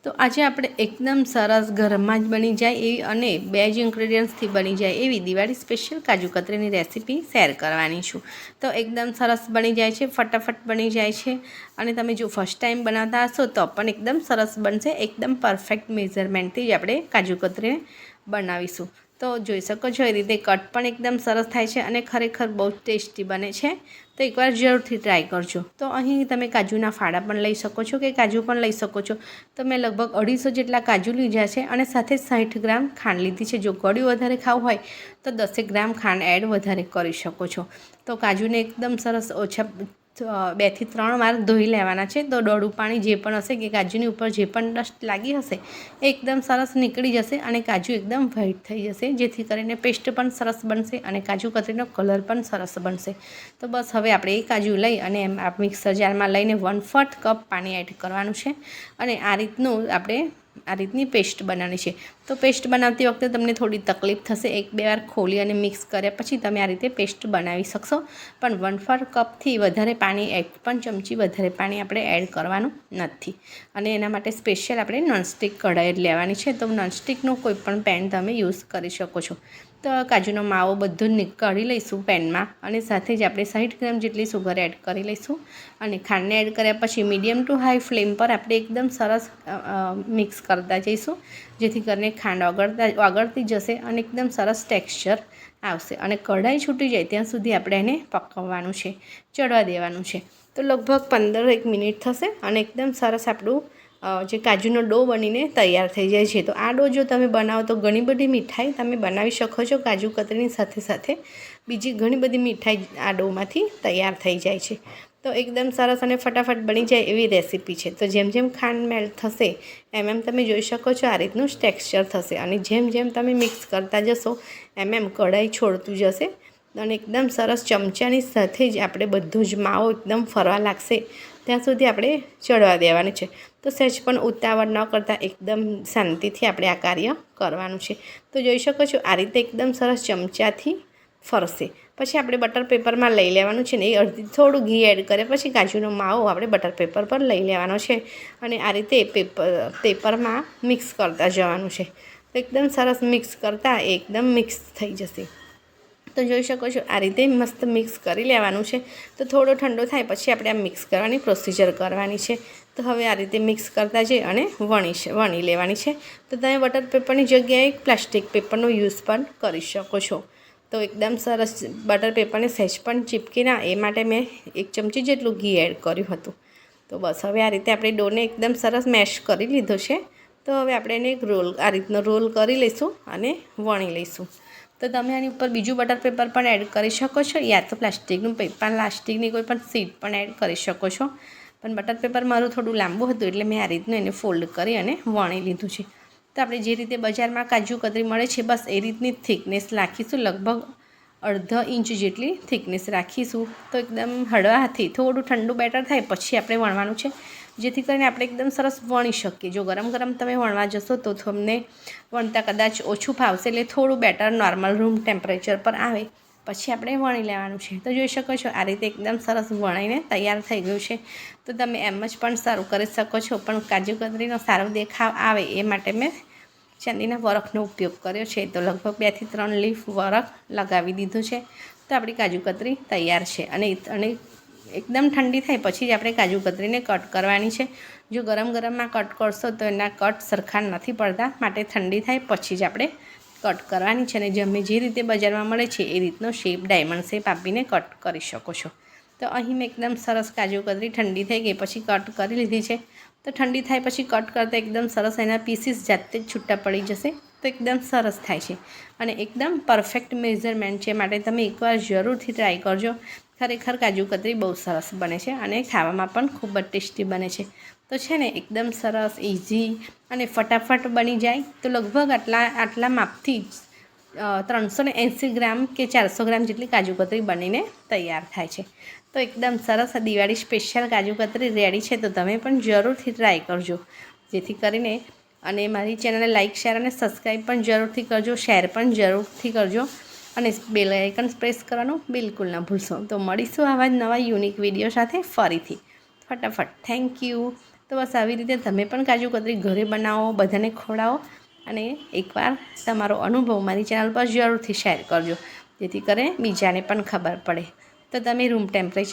તો આજે આપણે એકદમ સરસ ઘરમાં જ બની જાય એવી અને 2 જ ઇન્ગ્રેડિયન્ટ્સથી બની જાય એવી દિવાળી સ્પેશિયલ કાજુ કતરીની રેસીપી શેર કરવાની છું। તો એકદમ સરસ બની જાય છે, ફટાફટ બની જાય છે અને તમે જો ફર્સ્ટ ટાઈમ બનાવતા હશો તો પણ એકદમ સરસ બનશે। એકદમ પરફેક્ટ મેઝરમેન્ટથી જ આપણે કાજુ કતરીને બનાવીશું। તો જોઈ શકો છો એ રીતે કટ પણ એકદમ સરસ થાય છે અને ખરેખર બહુ ટેસ્ટી બને છે। તો એકવાર જરૂરથી ટ્રાય કરજો। તો અહીં તમે કાજુના ફાડા પણ લઈ શકો છો કે કાજુ પણ લઈ શકો છો। તો મેં લગભગ 250 જેટલા કાજુ લીધા છે અને સાથે 60 ગ્રામ ખાંડ લીધી છે। જો ગળ્યું વધારે ખાવું હોય તો 10 ગ્રામ ખાંડ એડ વધારે કરી શકો છો। તો કાજુને એકદમ સરસ ઓછા 2 થી 3 વાર ધોઈ લેવાના છે। તો ડોળું પાણી જે પણ હશે કે કાજુની ઉપર જે પણ ડસ્ટ લાગી હશે એ એકદમ સરસ નીકળી જશે અને કાજુ એકદમ વ્હાઈટ થઈ જશે, જેથી કરીને પેસ્ટ પણ સરસ બનશે અને કાજુ કતરીનો કલર પણ સરસ બનશે। તો બસ હવે આપણે એ કાજુ લઈ અને એમ મિક્સર જારમાં લઈને 1/4 કપ પાણી એડ કરવાનું છે અને આ રીતની પેસ્ટ બનાવવાની છે। તો પેસ્ટ બનાવતી વખતે તમને થોડી તકલીફ થશે, 1-2 વાર ખોલી અને મિક્સ કર્યા પછી તમે આ રીતે પેસ્ટ બનાવી શકશો। પણ 1/4 કપથી વધારે પાણી, 1 પણ ચમચી વધારે પાણી આપણે એડ કરવાનું નથી અને એના માટે સ્પેશિયલ આપણે નોનસ્ટિક કઢાઈ લેવાની છે। તો નોનસ્ટિકનું કોઈ પણ પેન તમે યુઝ કરી શકો છો। તો કાજુનો માવો બધો જ કાઢી લઈશું પેનમાં અને સાથે જ આપણે 60 ગ્રામ જેટલી સુગર એડ કરી લઈશું અને ખાંડને એડ કર્યા પછી મીડિયમ ટુ હાઈ ફ્લેમ પર આપણે એકદમ સરસ મિક્સ કરતા જઈશું, જેથી કરીને ખાંડ ઓગળતી જશે અને એકદમ સરસ ટેક્સચર આવશે અને કઢાઈ છૂટી જાય ત્યાં સુધી આપણે એને પકવવાનું છે, ચડવા દેવાનું છે। તો લગભગ 15 મિનિટ થશે અને એકદમ સરસ આપણું જે કાજુનો ડો બનીને તૈયાર થઈ જાય છે। તો આ ડો જો તમે બનાવો તો ઘણી બધી મીઠાઈ તમે બનાવી શકો છો। કાજુ કતરીની સાથે સાથે બીજી ઘણી બધી મીઠાઈ આ ડોમાંથી તૈયાર થઈ જાય છે। તો એકદમ સરસ અને ફટાફટ બની જાય એવી રેસીપી છે। તો જેમ જેમ ખાંડ મેલ્ટ થશે એમ તમે જોઈ શકો છો આ રીતનું ટેક્સચર થશે અને જેમ જેમ તમે મિક્સ કરતા જશો એમ કઢાઈ છોડતું જશે અને એકદમ સરસ ચમચાની સાથે જ આપણે બધું જ માવો એકદમ ફરવા લાગશે ત્યાં સુધી આપણે ચડવા દેવાની છે। તો સહેજ પણ ઉતાવળ ન કરતાં એકદમ શાંતિથી આપણે આ કાર્ય કરવાનું છે। તો જોઈ શકો છો આ રીતે એકદમ સરસ ચમચાથી ફરશે પછી આપણે બટર પેપરમાં લઈ લેવાનું છે ને એ થોડું ઘી એડ કરે પછી કાજુનો માવો આપણે બટર પેપર પર લઈ લેવાનો છે અને આ રીતે પેપરમાં મિક્સ કરતા જવાનું છે। તો એકદમ સરસ મિક્સ કરતાં એકદમ મિક્સ થઈ જશે। તો જોઈ શકો છો આ રીતે મસ્ત મિક્સ કરી લેવાનું છે। તો થોડો ઠંડો થાય પછી આપણે આ મિક્સ કરવાની પ્રોસિજર કરવાની છે। તો હવે આ રીતે મિક્સ કરતા જઈ અને વણી લેવાની છે। તો તમે બટર પેપરની જગ્યાએ પ્લાસ્ટિક પેપરનો યુઝ પણ કરી શકો છો। તો એકદમ સરસ બટર પેપરને સહેજ પણ ચીપકે ના એ માટે મેં 1 ચમચી જેટલું ઘી એડ કર્યું હતું। તો બસ હવે આ રીતે આપણે ડોને એકદમ સરસ મેશ કરી લીધો છે। તો હવે આપણે એને એક આ રીતનો રોલ કરી લઈશું અને વણી લઈશું। તો તમે આની ઉપર બીજું બટર પેપર પણ એડ કરી શકો છો યા તો પ્લાસ્ટિકની કોઈ પણ શીટ પણ એડ કરી શકો છો। પણ બટર પેપર મારું થોડું લાંબુ હતું એટલે મેં આ રીતનું એને ફોલ્ડ કરી અને વણી લીધું છે। તો આપણે જે રીતે બજારમાં કાજુ કતરી મળે છે બસ એ રીતની થિકનેસ રાખીશું, લગભગ 1/2 ઇંચ જેટલી થિકનેસ રાખીશું। તો એકદમ હળવા હાથથી થોડું ઠંડુ બેટર થાય પછી આપણે વણવાનું છે, જેથી કરીને આપણે એકદમ સરસ વણી શકીએ। જો ગરમ તમે વણવા જશો તો તમને વણતા કદાચ ઓછું ફાવશે, એટલે થોડું બેટર નોર્મલ રૂમ ટેમ્પરેચર પર આવે પછી આપણે વણી લેવાનું છે। તો જોઈ શકો છો આ રીતે એકદમ સરસ વણાઈને તૈયાર થઈ ગયું છે। તો તમે એમ જ પણ સર્વ કરી શકો છો, પણ કાજુ કતરીનો સારો દેખાવ આવે એ માટે મેં ચાંદીના વરખનો ઉપયોગ કર્યો છે। તો લગભગ 2 થી 3 લીફ વરખ લગાવી દીધું છે। તો આપણી કાજુ કતરી તૈયાર છે અને એકદમ ઠંડી થાય પછી જ આપણે કાજુ કતરીને કટ કરવાની છે। જો ગરમમાં કટ કરશો તો એના કટ સરખા નથી પડતા, માટે ઠંડી થાય પછી જ આપણે કટ કરવાની છે અને જે રીતે બજારમાં મળે છે એ રીતનો શેપ ડાયમંડ શેપ આપીને કટ કરી શકો છો। તો અહીં મેં એકદમ સરસ કાજુ કતરી ઠંડી થઈ ગઈ પછી કટ કરી લીધી છે। તો ઠંડી થાય પછી કટ કરતાં એકદમ સરસ એના પીસીસ જાતે જ છૂટા પડી જશે। તો એકદમ સરસ થાય છે અને એકદમ પરફેક્ટ મેઝરમેન્ટ છે, માટે તમે એકવાર જરૂરથી ટ્રાય કરજો। ખરેખર કાજુ કતરી બહુ સરસ બને છે અને ખાવામાં પણ ખૂબ જ ટેસ્ટી બને છે। તો છે ને એકદમ સરસ ઇઝી અને ફટાફટ બની જાય। તો લગભગ આટલા માપથી 380 ગ્રામ કે 400 ગ્રામ જેટલી કાજુ કતરી બનીને તૈયાર થાય છે। તો એકદમ સરસ દિવાળી સ્પેશિયલ કાજુ કતરી રેડી છે। તો તમે પણ જરૂરથી ટ્રાય કરજો, જેથી કરીને અને મારી ચેનલને લાઇક, શેર અને સબસ્ક્રાઈબ પણ જરૂરથી કરજો, શેર પણ જરૂરથી કરજો અને બેલ આઇકન પ્રેસ કરવાનું બિલકુલ ના ભૂલશો। તો મળીશું આવા જ નવા યુનિક વિડીયો સાથે ફરીથી ફટાફટ। Thank you. તો બસ આવી રીતે તમે પણ કાજુ કતરી ઘરે બનાવો, બધાને ખવડાવો અને એકવાર તમારો અનુભવ મારી ચેનલ પર જરૂરથી શેર કરજો, જેથી કરીને બીજાને પણ ખબર પડે. તો તમે રૂમ ટેમ્પરેચર